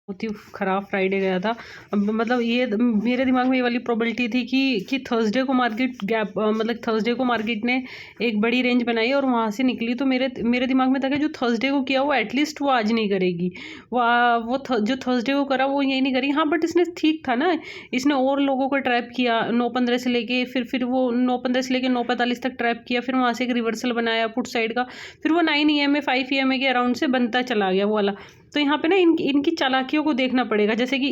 बहुत ही ख़राब फ्राइडे गया था। अब मतलब ये मेरे दिमाग में ये वाली प्रोबेबिलिटी थी कि थर्सडे को मार्केट गैप मतलब थर्सडे को मार्केट ने एक बड़ी रेंज बनाई और वहाँ से निकली, तो मेरे दिमाग में था कि जो थर्सडे को किया वो एटलीस्ट वो आज नहीं करेगी। जो थर्सडे को करा वो यही नहीं करेगी। हाँ, बट इसने ठीक था ना, इसने और लोगों को ट्रैप किया 9:15 से लेके, फिर वो 9:15 से लेके 9:45 तक ट्रैप किया, फिर वहाँ से एक रिवर्सल बनाया पुट साइड का, फिर वो 9 EMA 5 EMA के अराउंड से बनता चला गया वो वाला। तो यहाँ पे ना इनकी चालाकियों को देखना पड़ेगा। जैसे कि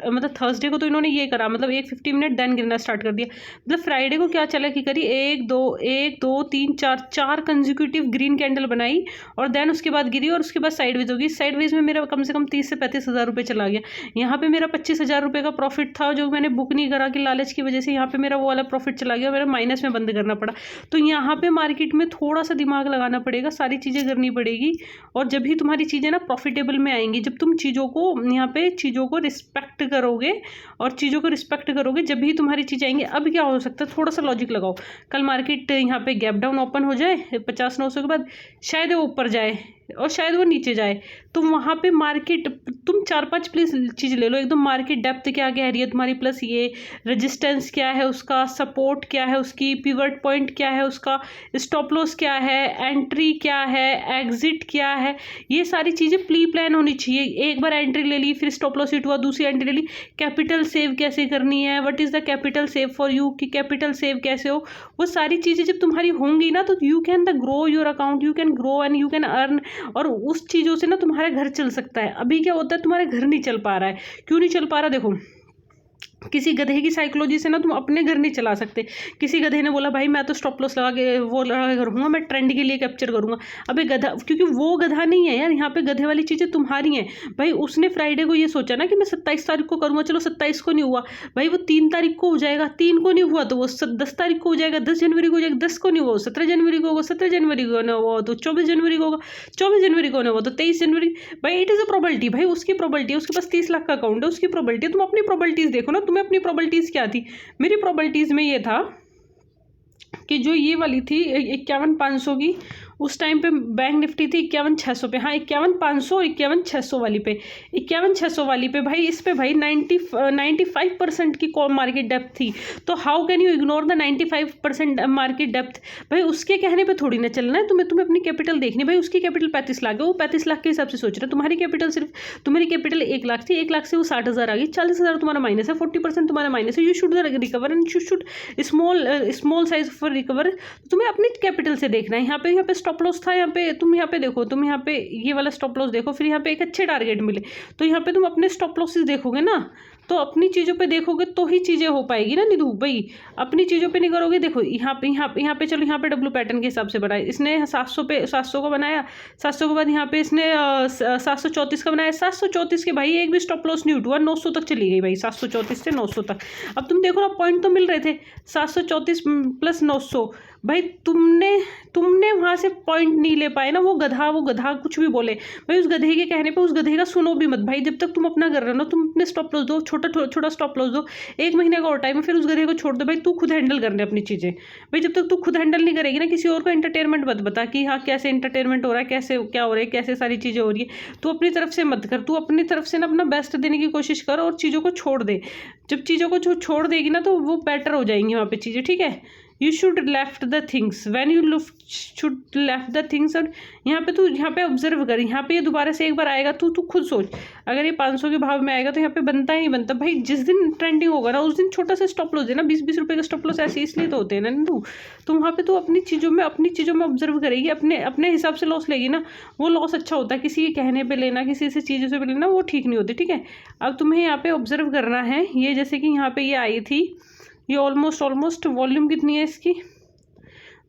मतलब थर्सडे को तो इन्होंने ये करा, मतलब एक 50 मिनट देन गिरना स्टार्ट कर दिया। मतलब फ्राइडे को क्या चला कि करी 1 2 3 4 कंजिक्यूटिव ग्रीन कैंडल बनाई और देन उसके बाद गिरी और उसके बाद साइडवेज होगी। साइडवेज में मेरा कम से कम 30 से 35 हज़ार रुपये चला गया। यहाँ पे मेरा 25 हज़ार रुपये का प्रॉफिट था जो मैंने बुक नहीं करा कि लालच की वजह से। यहाँ पे मेरा वो वाला प्रॉफिट चला गया, मेरा माइनस में बंद करना पड़ा। तो यहाँ पे मार्केट में थोड़ा सा दिमाग लगाना पड़ेगा, सारी चीज़ें करनी पड़ेगी और जब भी तुम्हारी चीज़ें ना प्रॉफिटेबल में आएंगी, जब तुम चीज़ों को यहाँ पे चीज़ों को रिस्पेक्ट करोगे और चीज़ों को रिस्पेक्ट करोगे, जब भी तुम्हारी चीज़ आएंगी। अब क्या हो सकता है, थोड़ा सा लॉजिक लगाओ। कल मार्केट यहाँ पे गैप डाउन ओपन हो जाए 50-900 के बाद, शायद वो ऊपर जाए और शायद वो नीचे जाए, तो वहाँ पे मार्केट तुम 4-5 प्लीज चीज़ ले लो एकदम। मार्केट डेप्थ क्या कह रही है तुम्हारी, प्लस ये रेजिस्टेंस क्या है उसका, सपोर्ट क्या है उसकी, पिवट पॉइंट क्या है उसका, स्टॉप लॉस क्या है, एंट्री क्या है, एग्जिट क्या है, ये सारी चीज़ें प्री प्लान होनी चाहिए। एक बार एंट्री ले ली, फिर स्टॉप लॉस हिट हुआ, दूसरी एंट्री ले ली, कैपिटल सेव कैसे करनी है, what is the capital save for you, कि कैपिटल सेव कैसे हो, वो सारी चीज़ें जब तुम्हारी होंगी ना तो you can the grow your account, you can grow and you can earn, और उस चीज़ों से ना तुम्हारा घर चल सकता है। अभी क्या होता है, तुम्हारा घर नहीं चल पा रहा है। क्यों नहीं चल पा रहा, देखो किसी गधे की साइकोलॉजी से ना तुम अपने घर नहीं चला सकते। किसी गधे ने बोला भाई मैं तो स्टॉप लॉस लगा के वो लगा के करूँगा, मैं ट्रेंड के लिए कैप्चर करूँगा। अबे गधा, क्योंकि वो गधा नहीं है यार, यहाँ पे गधे वाली चीज़ें तुम्हारी हैं भाई। उसने फ्राइडे को ये सोचा ना कि मैं 27 तारीख को करूँगा, चलो 27 को नहीं हुआ भाई, वो 3 तारीख को हो जाएगा, 3 को नहीं हुआ तो वो 10 तारीख को हो जाएगा, 10 जनवरी को हो जाएगा, 10 को नहीं हुआ 17 जनवरी को होगा, 17 जनवरी को ना हुआ तो 24 जनवरी को होगा, 24 जनवरी को ना हुआ तो 23 जनवरी। भाई इट इज़ अ प्रोबेबिलिटी, भाई उसकी प्रोबेबिलिटी है, उसके पास 30 लाख का अकाउंट है, उसकी प्रोबेबिलिटी। तुम अपनी प्रोबेबिलिटीज़ देखो ना, तुम्हें अपनी प्रोबेबिलिटीज़ क्या थी। मेरी प्रोबेबिलिटीज़ में ये था कि जो ये वाली थी 51,500 की, उस टाइम पे बैंक निफ्टी थी 51,600 पे। हाँ 51,500 51,600 वाली पे, 51,600 वाली पे भाई, इस पे भाई 95% की कॉल मार्केट डेप्थ थी। तो how can you ignore the 95% market depth. भाई उसके कहने पे थोड़ी ना चलना है, तुम्हें अपनी कैपिटल देखनी। भाई उसकी कैपिटल 35 लाख है, वो 35 लाख के हिसाब से सोच रहे हैं। तुम्हारी कैपिटल सिर्फ, तुम्हारी कैपिटल 1 लाख थी, 1 लाख से वो 60,000 आ गई, 40,000 तुम्हारा माइनस है, 40% तुम्हारा माइनस है। You should recover and you should small size for recover. तुम्हें अपनी कैपिटल से देखना है। यहाँ पे स्टॉप लॉस था, यहाँ पे तुम यहाँ पे देखो, तुम यहाँ पे ये वाला स्टॉप लॉस देखो, फिर यहाँ पे एक अच्छे टारगेट मिले, तो यहाँ पे तुम अपने स्टॉप लॉसेस देखोगे ना, तो अपनी चीज़ों पे देखोगे तो ही चीज़ें हो पाएगी ना निधु भाई। अपनी चीज़ों पे नहीं करोगे। देखो यहाँ पे चलो, यहाँ पे डब्ल्यू पैटर्न के हिसाब से बनाया इसने 700 पे, 700 का बनाया, 700 के बाद यहाँ पे इसने 734 का बनाया, 734 के भाई एक भी स्टॉप लॉस नहीं उठा, 900 तक चली गई भाई, 734 से 900 तक। अब तुम देखो ना, पॉइंट तो मिल रहे थे 734 प्लस 900 भाई, तुमने वहाँ से पॉइंट नहीं ले पाए ना। वो गधा कुछ भी बोले भाई, उस गधे के कहने पे उस गधे का सुनो भी मत भाई। जब तक तुम अपना कर रहे हो ना, तुम अपने स्टॉप लॉस दो, छोटा स्टॉप लॉस दो, 1 महीने का और टाइम है, फिर उस गधे को छोड़ दो भाई। तू खुद हैंडल करने अपनी चीज़ें भाई। जब तक तू खुद हैंडल नहीं करेगी ना, किसी और को एंटरटेनमेंट मत बता कि हाँ कैसे एंटरटेनमेंट हो रहा है, कैसे क्या हो रहा है, कैसे सारी चीज़ें हो रही है। तू अपनी तरफ से मत कर, तू अपनी तरफ से ना अपना बेस्ट देने की कोशिश कर और चीज़ों को छोड़ दे। जब चीज़ों को छोड़ देगी ना तो वो बेटर हो जाएंगी वहाँ पे चीज़ें, ठीक है। You should left the things when you should left the things. और यहाँ पे ऑब्जर्व कर, यहाँ पे ये दोबारा से एक बार आएगा, तू खुद सोच, अगर ये 500 के भाव में आएगा तो यहाँ पे बनता ही बनता भाई। जिस दिन ट्रेंडिंग होगा ना उस दिन छोटा सा स्टॉप लॉस देना, 20-20 रुपये का स्टॉप लॉस ऐसे इसलिए तो होते हैं ना तू। तो वहाँ पे तू अपनी चीज़ों में ऑब्जर्व करेगी, अपने हिसाब से लॉस लेगी ना, वो लॉस अच्छा होता है। किसी के कहने पर लेना, किसी से चीज़ों से लेना, वो ठीक नहीं होती, ठीक है। अब तुम्हें यहाँ पे ऑब्जर्व करना है, ये जैसे कि यहाँ पे ये आई थी, ये ऑलमोस्ट वॉल्यूम कितनी है इसकी,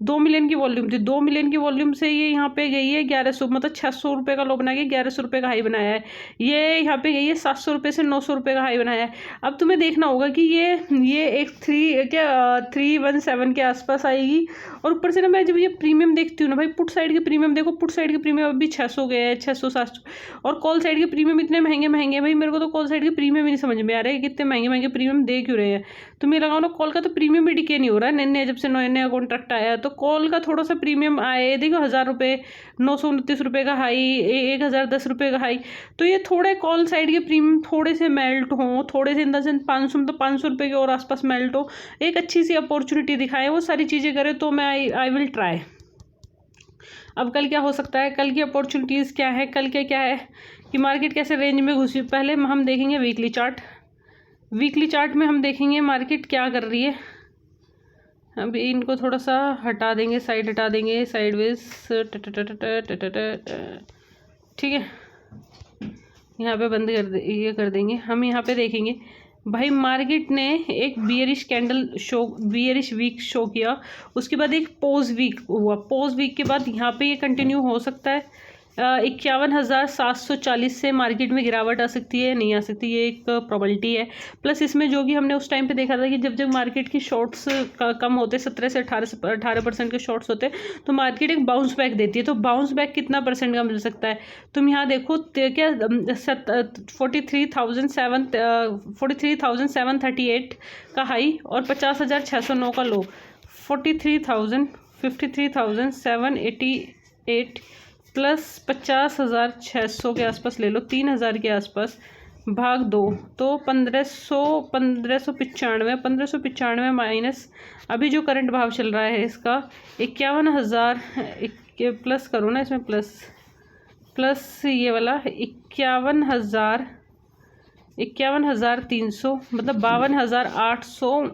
2 मिलियन की वॉल्यूम थी। 2 मिलियन की वॉल्यूम से ये यहाँ पे गई है 1100, मतलब 600 रुपये का लो बना के 1100 रुपये का हाई बनाया है। ये यहाँ पे गई है 700 रुपये से 900 रुपये का हाई बनाया है। अब तुम्हें देखना होगा कि ये एक 317 के आसपास आएगी। और ऊपर से ना मैं जब ये प्रीमियम देखती हूँ ना भाई, पुट साइड के प्रीमियम देखो, पुट साइड के प्रीमियम अभी 600 गए हैं, 600-700। और कॉल साइड के प्रीमियम इतने महंगे भाई, मेरे को तो कॉल साइड के प्रीमियम ही नहीं समझ में आ रहा है, कितने महंगे प्रीमियम दे क्यों रहे हैं। तो मैं लगाओ ना, कॉल का तो प्रीमियम भी डिके नहीं हो रहा है, नया जब से नया कॉन्ट्रैक्ट आया है। तो कॉल का थोड़ा सा प्रीमियम आए, देखो 1000 रुपये, 929 रुपये का हाई, 1010 रुपये का हाई। तो ये थोड़े कॉल साइड के प्रीमियम थोड़े से मेल्ट हों, थोड़े से इन द सेंस 500 मतलब 500 रुपये के और आसपास मेल्ट हो, एक अच्छी सी अपॉर्चुनिटी दिखाए, वो सारी चीज़ें करें, तो मैं आई विल ट्राई। अब कल क्या हो सकता है, कल की अपॉर्चुनिटीज़ क्या है, कल क्या है कि मार्केट कैसे रेंज में घुसी। पहले हम देखेंगे वीकली चार्ट। वीकली चार्ट में हम देखेंगे मार्केट क्या कर रही है। अभी इनको थोड़ा सा हटा देंगे, साइड हटा देंगे, साइडवेज, ठीक है, यहाँ पे बंद कर दे, ये कर देंगे। हम यहाँ पे देखेंगे भाई मार्केट ने एक bearish candle show, bearish week show किया, उसके बाद एक पोज वीक हुआ, पोज वीक के बाद यहाँ पे ये कंटिन्यू हो सकता है। 51,740 से मार्केट में गिरावट आ सकती है, नहीं आ सकती, ये एक प्रोबेबिलिटी है। प्लस इसमें जो कि हमने उस टाइम पे देखा था कि जब जब मार्केट की शॉर्ट्स कम होते, 17 से 18% के शॉर्ट्स होते, तो मार्केट एक बाउंस बैक देती है। तो बाउंस बैक कितना परसेंट का मिल सकता है, तुम यहाँ देखो क्या 43,738 का हाई और 50,609 का लो, 53,788 प्लस 50,600 के आसपास ले लो, 3,000 के आसपास भाग 2, तो 1595 माइनस अभी जो करंट भाव चल रहा है इसका 51,000 प्लस करो ना इसमें, प्लस ये वाला 51,300 मतलब 52,800,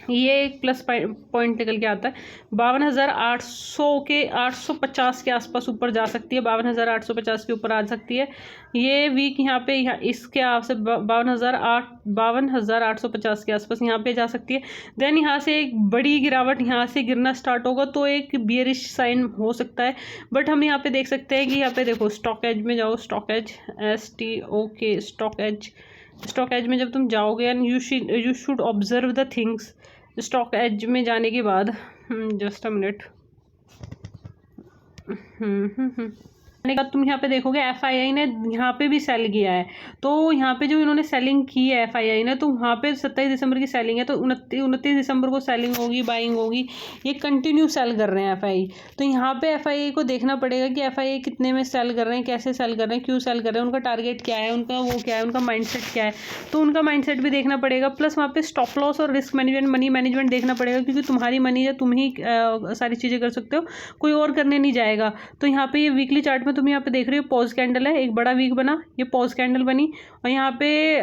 ये एक प्लस पॉइंट निकल के आता है। 52,800 के 850 के आसपास ऊपर जा सकती है, 52,850 के ऊपर आ सकती है ये वीक। यहाँ पे इसके आपसे 52,850 के आसपास यहाँ पे जा सकती है। देन यहाँ से एक बड़ी गिरावट यहाँ से गिरना स्टार्ट होगा, तो एक बियरिश साइन हो सकता है। बट हम यहाँ पे देख सकते हैं कि यहाँ पे देखो स्टॉक एज में जाओ, StockEdge STOK StockEdge में जब तुम जाओगे and you should observe the things. StockEdge में जाने के बाद जस्ट अ मिनट, तुम यहाँ पे देखोगे FII ने यहाँ पे भी सेल किया है। तो यहाँ पे जो इन्होंने सेलिंग की है FII ने, तो वहाँ पे 27 दिसंबर की सेलिंग है, तो 29 दिसंबर को सेलिंग होगी, बाइंग होगी, ये कंटिन्यू सेल कर रहे हैं FII। तो यहाँ पे FII को देखना पड़ेगा कि FII कितने में सेल कर रहे हैं, कैसे सेल कर रहे हैं, क्यों सेल कर रहे हैं, उनका टारगेट क्या है, उनका वो क्या है, उनका माइंडसेट क्या है, तो उनका माइंडसेट भी देखना पड़ेगा। प्लस वहाँ पे स्टॉप लॉस और रिस्क मैनेजमेंट, मनी मैनेजमेंट देखना पड़ेगा, क्योंकि तुम्हारी मनी है, तुम ही सारी चीज़ें कर सकते हो, कोई और करने नहीं जाएगा। तो यहाँ पे ये वीकली चार्ट में तुम यहाँ पे देख रहे हो पॉज कैंडल है, एक बड़ा वीक बना, ये पॉज कैंडल बनी, और यहाँ पे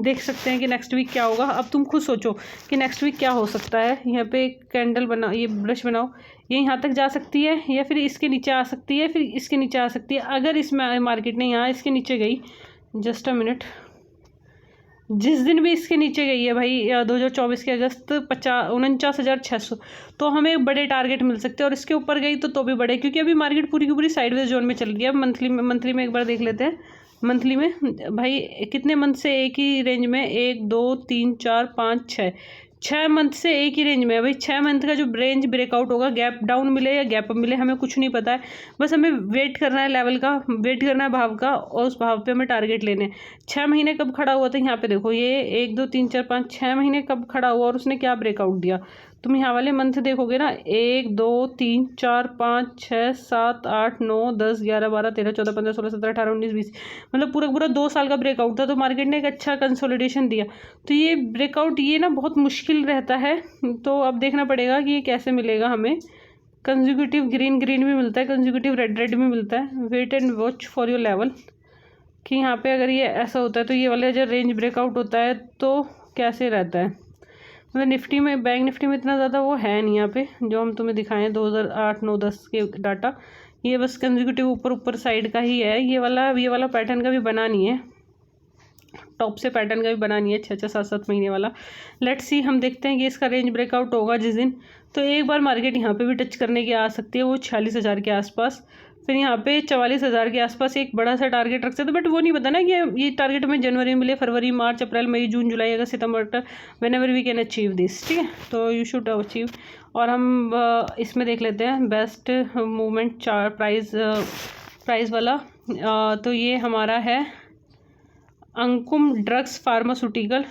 देख सकते हैं कि नेक्स्ट वीक क्या होगा। अब तुम खुद सोचो कि नेक्स्ट वीक क्या हो सकता है। यहाँ पे एक कैंडल बना, ये ब्रश बनाओ, ये यहाँ तक जा सकती है या फिर इसके नीचे आ सकती है, फिर इसके नीचे आ सकती है। अगर इसमें मार्केट ने यहाँ इसके नीचे गई, जस्ट अ मिनट, जिस दिन भी इसके नीचे गई है भाई 2024 के अगस्त 49,600, तो हमें बड़े टारगेट मिल सकते हैं। और इसके ऊपर गई तो भी बड़े, क्योंकि अभी मार्केट पूरी की पूरी साइडवेज जोन में चल रही है। अब मंथली में एक बार देख लेते हैं। मंथली में भाई कितने मंथ से एक ही रेंज में, 1 2 3 4 5 6 मंथ से एक ही रेंज में है भाई। 6 मंथ का जो रेंज ब्रेकआउट होगा, गैप डाउन मिले या गैप अप मिले, हमें कुछ नहीं पता है। बस हमें वेट करना है, लेवल का वेट करना है, भाव का, और उस भाव पे हमें टारगेट लेने हैं। 6 महीने कब खड़ा हुआ था, यहाँ पे देखो, ये 1 2 3 4 5 6 महीने कब खड़ा हुआ और उसने क्या ब्रेकआउट दिया। तुम यहाँ वाले मंथ देखोगे ना, 1 2 3 4 5 6 7 8 9 10 11 12 13 14 15 16 17 18 19 20, मतलब पूरा 2 साल का ब्रेकआउट था। तो मार्केट ने एक अच्छा कंसोलिडेशन दिया। तो ये ब्रेकआउट ये ना बहुत मुश्किल रहता है। तो अब देखना पड़ेगा कि ये कैसे मिलेगा हमें। कंसेक्यूटिव ग्रीन भी मिलता है, कंसेक्यूटिव रेड भी मिलता है। Wait and watch for your level, कि यहाँ पे अगर ये ऐसा होता है तो ये वाला जो रेंज ब्रेकआउट होता है तो कैसे रहता है। मतलब निफ्टी में, बैंक निफ्टी में इतना ज़्यादा वो है नहीं यहाँ पे, जो हम तुम्हें दिखाएं 2008 9 10 के डाटा। ये बस कंसेक्यूटिव ऊपर साइड का ही है। ये वाला पैटर्न का भी बना नहीं है, टॉप से पैटर्न का भी बना नहीं है 6 6 7 7 महीने वाला। लेट्स सी, हम देखते हैं कि इसका रेंज ब्रेकआउट होगा जिस दिन, तो एक बार मार्केट यहाँ पे भी टच करने की आ सकती है, वो 46,000 के आसपास। फिर यहाँ पे 44,000 के आसपास एक बड़ा सा टारगेट रख सकते हैं। बट वो नहीं पता ना कि ये टारगेट हमें जनवरी में मिले, फरवरी, मार्च, अप्रैल, मई, जून, जुलाई, अगस्त, सितंबर, whenever we can achieve this, ठीक है। तो यू शुड अचीव। और हम इसमें देख लेते हैं बेस्ट मूवमेंट प्राइस वाला। तो ये हमारा है अंकुम ड्रग्स फार्मास्यूटिकल,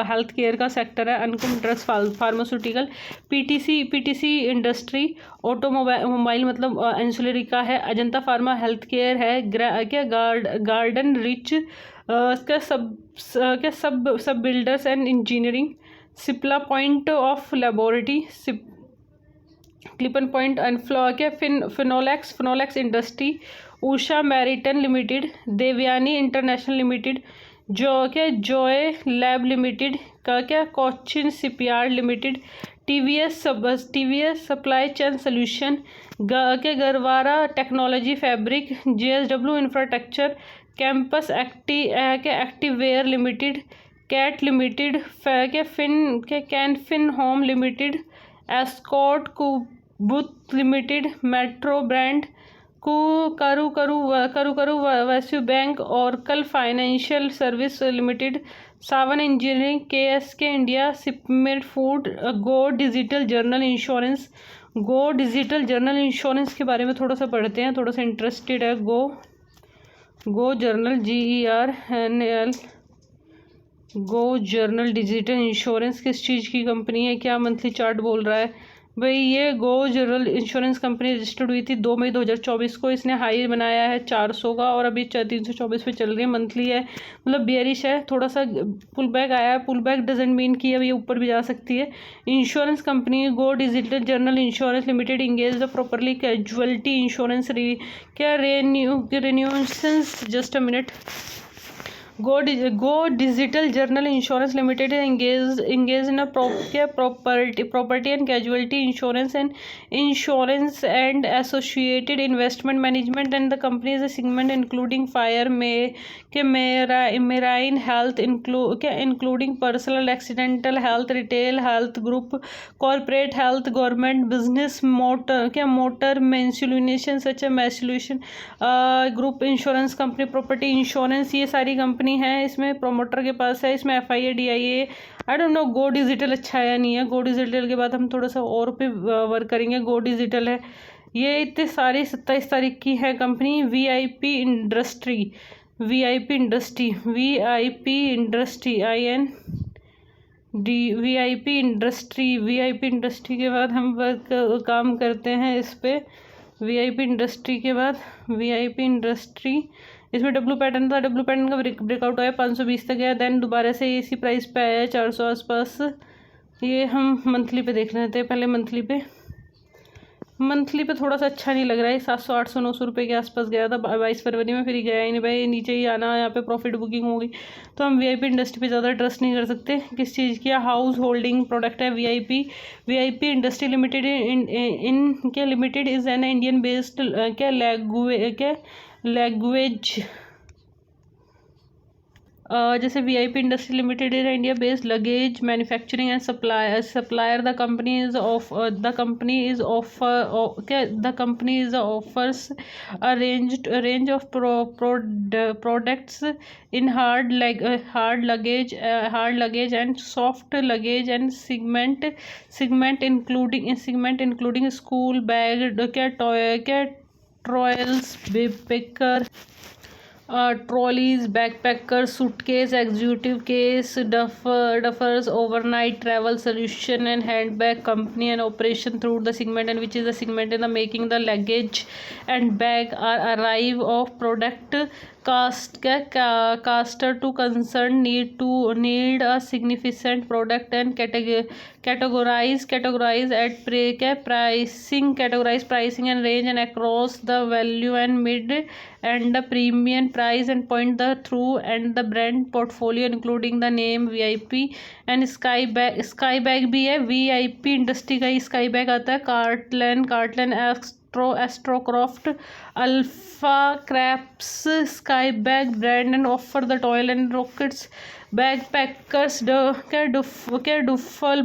हेल्थ केयर का सेक्टर है अंकुम ड्रग्स फार्मास्यूटिकल। पीटीसी इंडस्ट्री, ऑटोमोबाइल मतलब एंसिलरी का है। अजंता फार्मा हेल्थ केयर है। क्या गार्डन रिच क्या सब builders and engineering. Cipla point of laboratory, क्लिपन पॉइंट एंड क्या Finolex industry. Usha Martin limited, Devyani international limited, joy lab limited का क्या Cochin shipyard limited. TVS supply chain solution, Garware technology fabric, JSW infrastructure, campus activewear limited, cat limited, Canfin home limited, escort Kubota limited, metro brand, Karur Vysya bank, oracle financial service limited, Sawan engineering, KSK India, सिपमेट food, go digital journal insurance. गो digital journal insurance के बारे में थोड़ा सा पढ़ते हैं, थोड़ा सा इंटरेस्टेड है। गो जर्नल GERNL, गो जर्नल डिजिटल इंश्योरेंस किस चीज़ की कंपनी है, क्या मंथली चार्ट बोल रहा है भाई। ये गो जनरल इंश्योरेंस कंपनी रजिस्टर्ड हुई थी 2 मई 2024 को। इसने हाई बनाया है 400 का और अभी 324 पे चल रही है। मंथली है, मतलब बेयरिश है, थोड़ा सा पुल बैक आया है। पुल बैक डजेंट मीन कि अब ये ऊपर भी जा सकती है। Insurance company go digital journal insurance limited engage the properly casualty insurance क्या renovations. Just a minute. Go Digital Journal Insurance Limited is engaged in a property and casualty insurance and associated investment management, and the company is a segment including fire, marine health, including personal accidental health, retail health, group corporate health, government business, motor mensuration such a mensuration, group insurance company, property insurance। ये सारी company है, इसमें promoter के पास है, इसमें FIA DIA। I don't know go digital अच्छा है या नहीं है। गो डिजिटल के बाद हम थोड़ा सा और पे वर्क करेंगे। गो डिजिटल है ये, इतने सारी 27 तारीख की है company. VIP industry VIP industry के बाद हम काम करते हैं इस पे। VIP इंडस्ट्री के बाद VIP इंडस्ट्री, इसमें डब्लू पैटर्न था, डब्लू पैटर्न का ब्रेकआउट आया 520 तक गया, देन दोबारा से इसी प्राइस पे आया 400 आसपास। ये हम मंथली पे देख लेते हैं पहले। मंथली पे थोड़ा सा अच्छा नहीं लग रहा है। 700 800 900 रुपये के आसपास गया था 22 फरवरी में, फिर गया ही नहीं भाई, नीचे ही आना। यहाँ पे प्रॉफिट बुकिंग होगी, तो हम VIP इंडस्ट्री पे ज़्यादा ट्रस्ट नहीं कर सकते। किस चीज़ की हाउस होल्डिंग प्रोडक्ट है VIP इंडस्ट्री लिमिटेड। इन क्या limited is an Indian based क्या लैंग्वेज जैसे VIP industry limited in India based luggage manufacturing and supplier. The company is offers a range of products in hard luggage and soft luggage and segment including school bag, trolleys, backpacker, trolleys, backpacker, suitcase, executive case, duffers, overnight travel solution and handbag company and operation through the segment, and which is the segment in the making the luggage and bag are arrive of product caster to concern need a significant product and categorize at pricing and range and across the value and mid and the premium price and point the through and the brand portfolio including the name VIP and sky bag भी है। VIP industry का ही sky bag आता है। Carlton Aristocrat, Alfa Caprese, Sky bag brand and offer the trolley and rockets, backpackers, duffel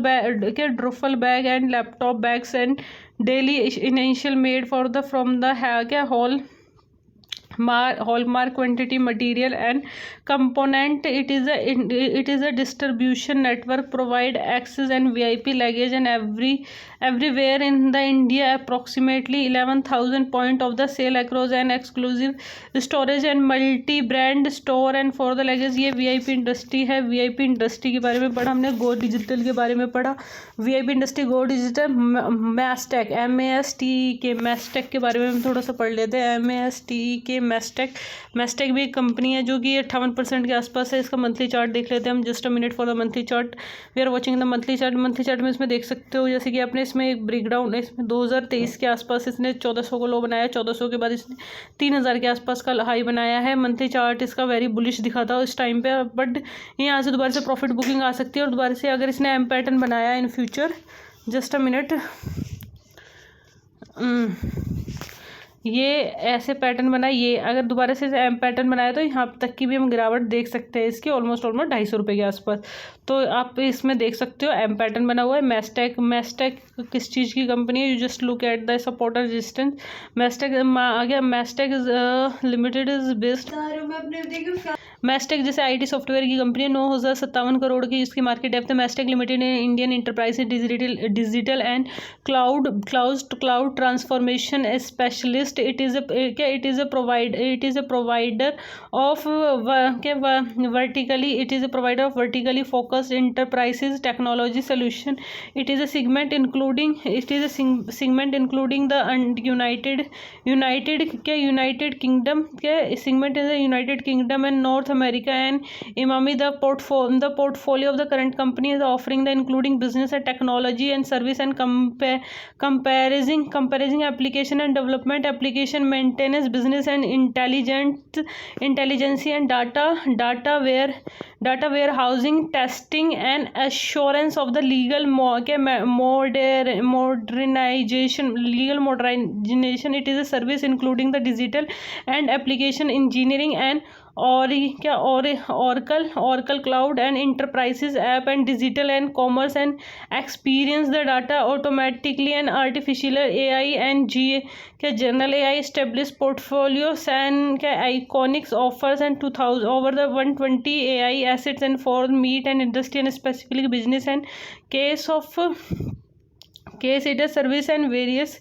bag and laptop bags and daily initial made for the from the hall hallmark quantity material and component. It is a distribution network provide access and VIP luggage and everywhere in the India. Approximately 11,000 point of the sale across an exclusive storage and multi brand store and for the luggage. ये VIP industry है. VIP industry के बारे में पढ़ा हमने. गो digital के बारे में पढ़ा. VIP इंडस्ट्री, गो डिजिटल, मैस्टेक, MASTEK, मैस्टेक के बारे में थोड़ा सा पढ़ लेते हैं. MASTEK, मैस्टेक भी एक कंपनी है जो कि 58% के आसपास है. इसका मंथली चार्ट देख लेते हैं हम. Just a minute for the monthly chart. We are watching the monthly chart. Monthly chart में इसमें देख सकते हो जैसे कि आपने इसमें एक ब्रेकडाउन है. इसमें 2023 के आसपास इसने 1400 को लो बनाया. 1400 के बाद इसने 3000 के आसपास का हाई बनाया है. मंथली चार्ट इसका वेरी बुलिश दिखा था उस टाइम पे, बट यहाँ से दोबारा से प्रॉफिट बुकिंग आ सकती है और दोबारा से अगर इसने एम पैटर्न बनाया in future. Just a minute. ये ऐसे पैटर्न बनाए, ये अगर दोबारा से एम पैटर्न बनाया तो यहाँ तक की भी हम गिरावट देख सकते हैं इसकी. ऑलमोस्ट 250 रुपये के आसपास. तो आप इसमें देख सकते हो एम पैटर्न बना हुआ है. मैस्टेक किस चीज़ की कंपनी है? You just look at the supporter resistance. Mastek आ गया. Mastek is limited is based. Mastek जैसे IT सॉफ्टवेयर की कंपनी है. 9,057 करोड़ की इसकी मार्केट डेप्थ है. Mastek limited Indian enterprise digital and cloud transformation specialist. It is a provider of vertically focused enterprises technology solution. It is a segment including the United Kingdom के segment is the United Kingdom and North America and EMEA. The portfolio of the current company is offering the including business and technology and service and comparing application and development, application maintenance, business and intelligence and data warehousing, testing and assurance of the legal modernization. It is a service including the digital and application engineering and Oracle Cloud and Enterprises app and digital and commerce and experience the data automatically and artificial AI and general AI established portfolios and iconics offers and 2000 over the 120 AI assets and for meat and industry and specifically business and case it is service and various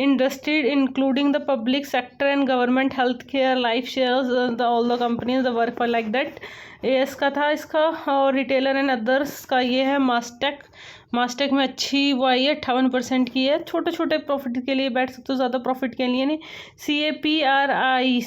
industries including the public sector and government, healthcare, life shares, all the companies the work for like that. ये इसका था. इसका और retailer and others का ये है मास्टेक में अच्छी वो आई है. 58% की है. छोटे छोटे प्रॉफिट के लिए बैठ सकते हो, ज़्यादा प्रॉफिट के लिए नहीं. CAPRI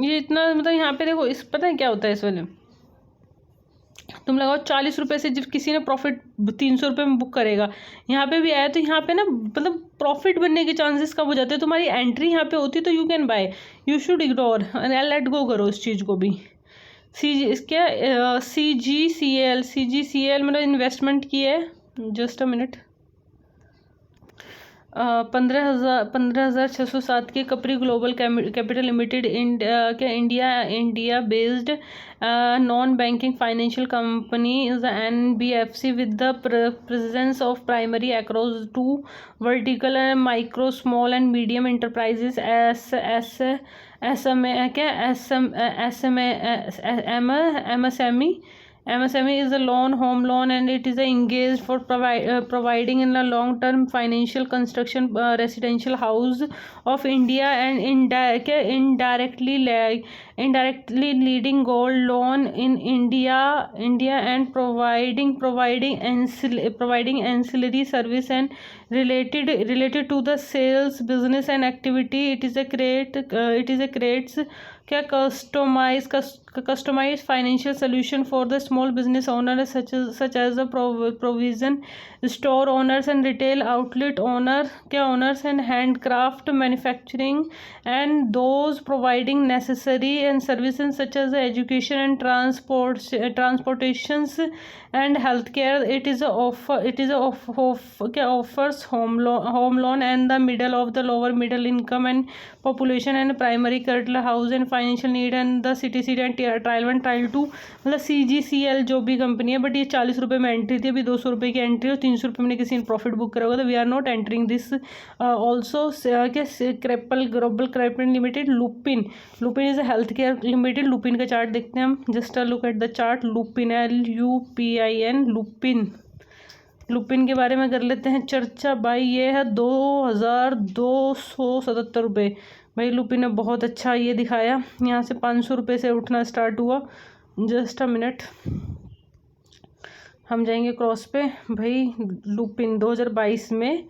ये इतना मतलब यहाँ पे देखो. इस पता है क्या होता है इस वाले, तुम लगाओ 40 रुपये से जब किसी ने प्रॉफिट 300 रुपये में बुक करेगा, यहाँ पे भी आया तो यहाँ पे ना मतलब प्रॉफिट बनने के चांसेस कम हो जाते हैं. तुम्हारी एंट्री यहाँ पे होती तो you can buy, you should ignore and let go करो इस चीज़ को भी. CGCL मतलब इन्वेस्टमेंट की है. Just a minute. 15,607 के Capri global capital limited India based non banking financial company is NBFC with the presence of primary across 2 vertical micro small and medium enterprises MSME is a home loan and it is engaged for providing in a long-term financial construction residential house of India and indirectly leading gold loan in India and providing ancillary service and related to the sales business and activity. It is a creates customized financial solution for the small business owners such as the provision store owners and retail outlet owners and handcraft manufacturing and those providing necessary and services such as education and transportations and healthcare. It offers home loan and the middle of the lower middle income and population and primary credit house and financial need and the CTC and trial 1 trial 2 मतलब CGCL जो भी company है, but ये 40 रुपये में entry थी, अभी 200 रुपये की एंट्री और 300 रुपये में किसी ने प्रॉफिट बुक करा होगा, तो we are not entering this. Also क्या क्रेपल ग्लोबल क्रेपल limited, Lupin is a health care limited. Lupin का चार्ट देखते हैं हम, just look at the chart. Lupin LUPIN Lupin के बारे में कर लेते हैं चर्चा। भाई ये है 2277 रुपये। भाई लुपिन ने बहुत अच्छा ये दिखाया, यहाँ से 500 रुपये से उठना स्टार्ट हुआ। जस्ट अ मिनट, हम जाएंगे क्रॉस पे। भाई लुपिन 2022 में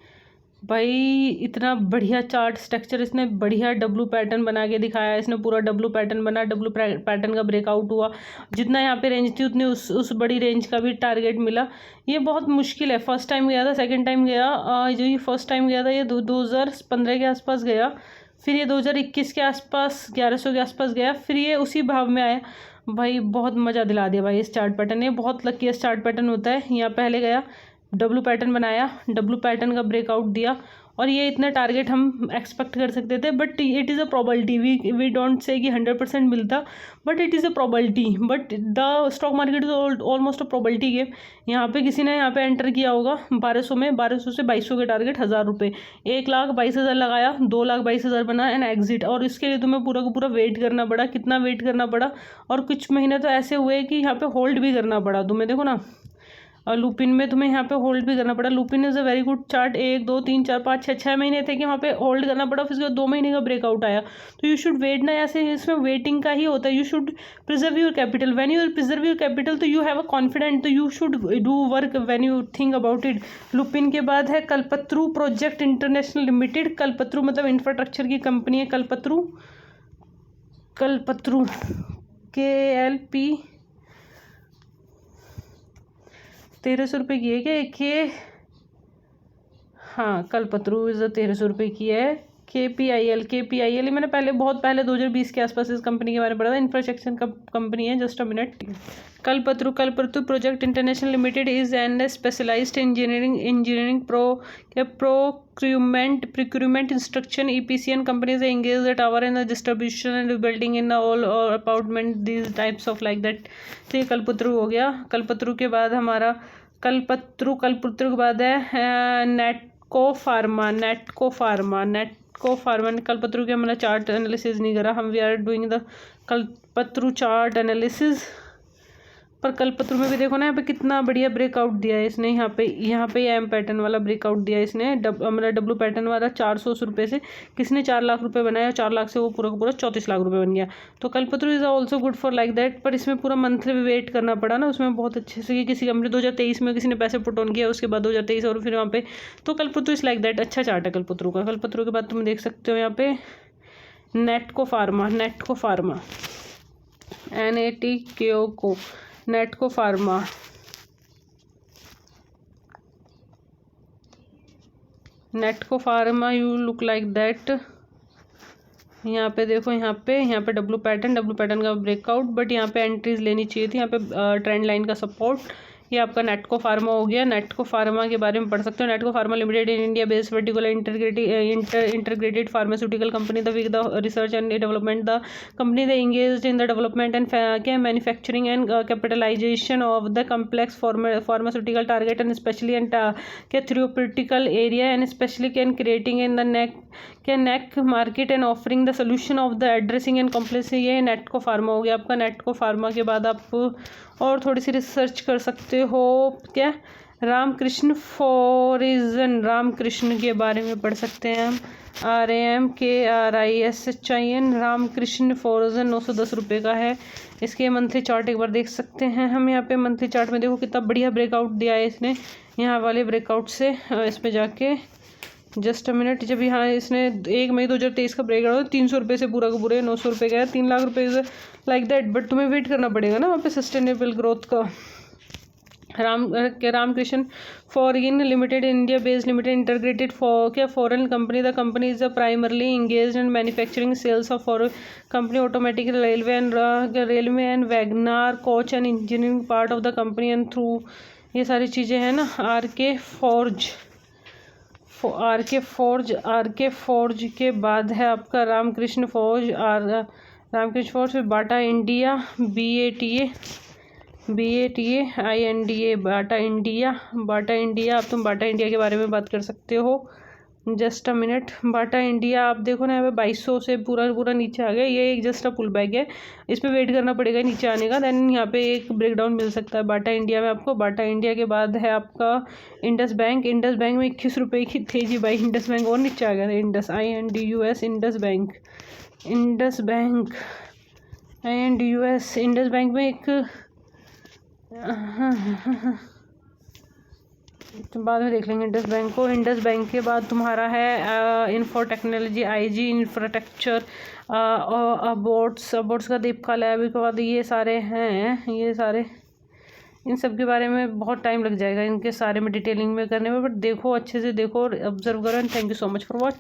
भाई इतना बढ़िया चार्ट स्ट्रक्चर, इसने बढ़िया डब्लू पैटर्न बना के दिखाया। इसने पूरा डब्लू पैटर्न बना, डब्लू पैटर्न का ब्रेकआउट हुआ। जितना यहाँ पे रेंज थी उतनी उस बड़ी रेंज का भी टारगेट मिला। ये बहुत मुश्किल है, फर्स्ट टाइम गया था, सेकंड टाइम गया, जो ये फर्स्ट टाइम गया था ये 2015 के आसपास गया, फिर ये 2021 के आसपास 1100 के आसपास गया, फिर ये उसी भाव में आया। भाई बहुत मज़ा दिला दिया भाई इस चार्ट पैटर्न, ये बहुत लकीस्ट चार्ट पैटर्न होता है। यहाँ पहले गया, डब्लू पैटर्न बनाया, डब्लू पैटर्न का ब्रेकआउट दिया, और ये इतना टारगेट हम एक्सपेक्ट कर सकते थे, but it is a probability. We don't say कि 100% मिलता, but it is a probability. But the stock market is almost a probability game. यहाँ पे किसी ने यहाँ पे एंटर किया होगा 1200 में, 1200 से 2200 के टारगेट 1000 रुपये, 1,22,000 लगाया, 2,22,000 बना एंड एग्जिट। और इसके लिए तुम्हें पूरा का पूरा वेट करना पड़ा। कितना वेट करना पड़ा, और कुछ महीने तो ऐसे हुए कि यहाँ पे होल्ड भी करना पड़ा तुम्हें, देखो ना। और लुपिन में तुम्हें यहाँ पे होल्ड भी करना पड़ा। Lupin is a very good chart. 1 2 3 4 5 6 महीने थे कि वहाँ पे होल्ड करना पड़ा, फिर उसके बाद 2 महीने का ब्रेकआउट आया। तो यू शुड वेट ना, ऐसे इसमें वेटिंग का ही होता है। You should preserve your capital. When you preserve your capital तो यू हैव अ कॉन्फिडेंट, तो you should do work when you think about it. Lupin के बाद है कल्पत्रु प्रोजेक्ट इंटरनेशनल लिमिटेड। कल्पत्रु मतलब इंफ्रास्ट्रक्चर की कंपनी है कल्पत्रु KLP 1300 रुपये की है क्या एक ये? हाँ, कल्पत्रु इज़ 1300 रुपये की है। KPIL मैंने बहुत पहले 2020 के आसपास इस कंपनी के बारे में पढ़ा था। इंफ्रास्ट्रक्चर कंपनी है। Just a minute. Kalpataru project international limited is an specialized engineering procurement instruction EPCN companies engage the tower in the distribution and building in the all apartment, these types of like that। तो ये कल्पत्रु हो गया। कल्पत्रु के बाद हमारा कल्पत्रु के बाद है नेटको फार्मा। कल्पत्रु के हमारा चार्ट एनालिसिस नहीं करा हम, we are doing the Kalpataru chart analysis. पर कल्पत्रु में भी देखो ना, यहाँ पे कितना बढ़िया ब्रेकआउट दिया है इसने। यहाँ पे एम पैटर्न वाला ब्रेकआउट दिया है इसने, हमारा डब्लू पैटर्न वाला। 400 रुपये से किसी ने 4 लाख रुपए बनाया, 4 लाख से वो पूरा का पूरा 34 लाख रुपए बन गया। तो Kalpataru is also good for like that. पर इसमें पूरा मंथली वेट करना पड़ा ना, उसमें बहुत अच्छे से किसी कंपनी 2023 में किसी ने पैसे पुट ऑन किया, उसके बाद 2023 और फिर वहाँ पे। तो कल्पत्रु इज लाइक दैट। अच्छा चार्ट है कल्पत्रु का। कल्पत्रु के बाद तुम देख सकते हो यहाँ पे Natco pharma NATKO Natco pharma you look like that. यहाँ पे देखो, यहाँ पे डब्लू पैटर्न का ब्रेकआउट, बट यहाँ पे एंट्रीज लेनी चाहिए थी। यहाँ पे ट्रेंड लाइन का सपोर्ट। ये आपका नेटको फार्मा हो गया। नेटको फार्मा के बारे में पढ़ सकते हो। Natco pharma limited in India based vertical integrated pharmaceutical company the with the research and development the company the engaged in the development and क्या manufacturing and capitalization of the complex pharmaceutical target and specially and क्या theoretical area and specially can creating in the neck market and offering the solution of the addressing and complex. ये Natco pharma हो गया आपका। नेटको pharma के बाद आप और थोड़ी सी रिसर्च कर सकते हो। क्या रामकृष्ण के बारे में पढ़ सकते हैं हम। RAMKRISHIN रामकृष्ण फॉरिजन 910 रुपये का है। इसके मंथली चार्ट एक बार देख सकते हैं हम। यहाँ पे मंथली चार्ट में देखो कितना बढ़िया ब्रेकआउट दिया है इसने। यहाँ वाले ब्रेकआउट से इस पर जाके जस्ट अ मिनट, जब यहाँ इसने 1 मई 2023 का ब्रेकआउट 300 रुपये से पूरा का पूरे 900 रुपये का है। 3 लाख रुपये लाइक दैट। बट तुम्हें वेट करना पड़ेगा ना वहाँ पे सस्टेनेबल ग्रोथ का। Ramkrishna foreign limited India based limited integrated foreign company. The company is primarily engaged in manufacturing sales of for company automatic railway and wagon and coach and engineering part of the company and through ये सारी चीज़ें हैं ना। R K forge के बाद है आपका Ramakrishna Ramakrishna force, फिर Bata India, BATA Bata India. अब तुम बाटा इंडिया के बारे में बात कर सकते हो। Just a minute. Bata India आप देखो ना, यहाँ पे 2200 से पूरा नीचे आ गया। ये एक जस्ट अ पुल बैक है, इस पर वेट करना पड़ेगा नीचे आने का, देन यहाँ पे एक ब्रेकडाउन मिल सकता है बाटा इंडिया में आपको। बाटा इंडिया के बाद है आपका इंडस बैंक में 21 रुपये की तेजी भाई। इंडस बैंक और नीचे आ गया था। Indus INDUS Indus bank Indus bank में एक तो बाद में देख लेंगे इंडस बैंक को। इंडस बैंक के बाद तुम्हारा है इन्फो टेक्नोलॉजी, IG इंफ्रास्ट्रक्चर, अबोट्स का दीपका लैब के बाद ये सारे हैं। ये सारे इन सब के बारे में बहुत टाइम लग जाएगा इनके सारे में डिटेलिंग में करने में, बट देखो अच्छे से देखो और ऑब्जर्व करो। And thank you so much for watching.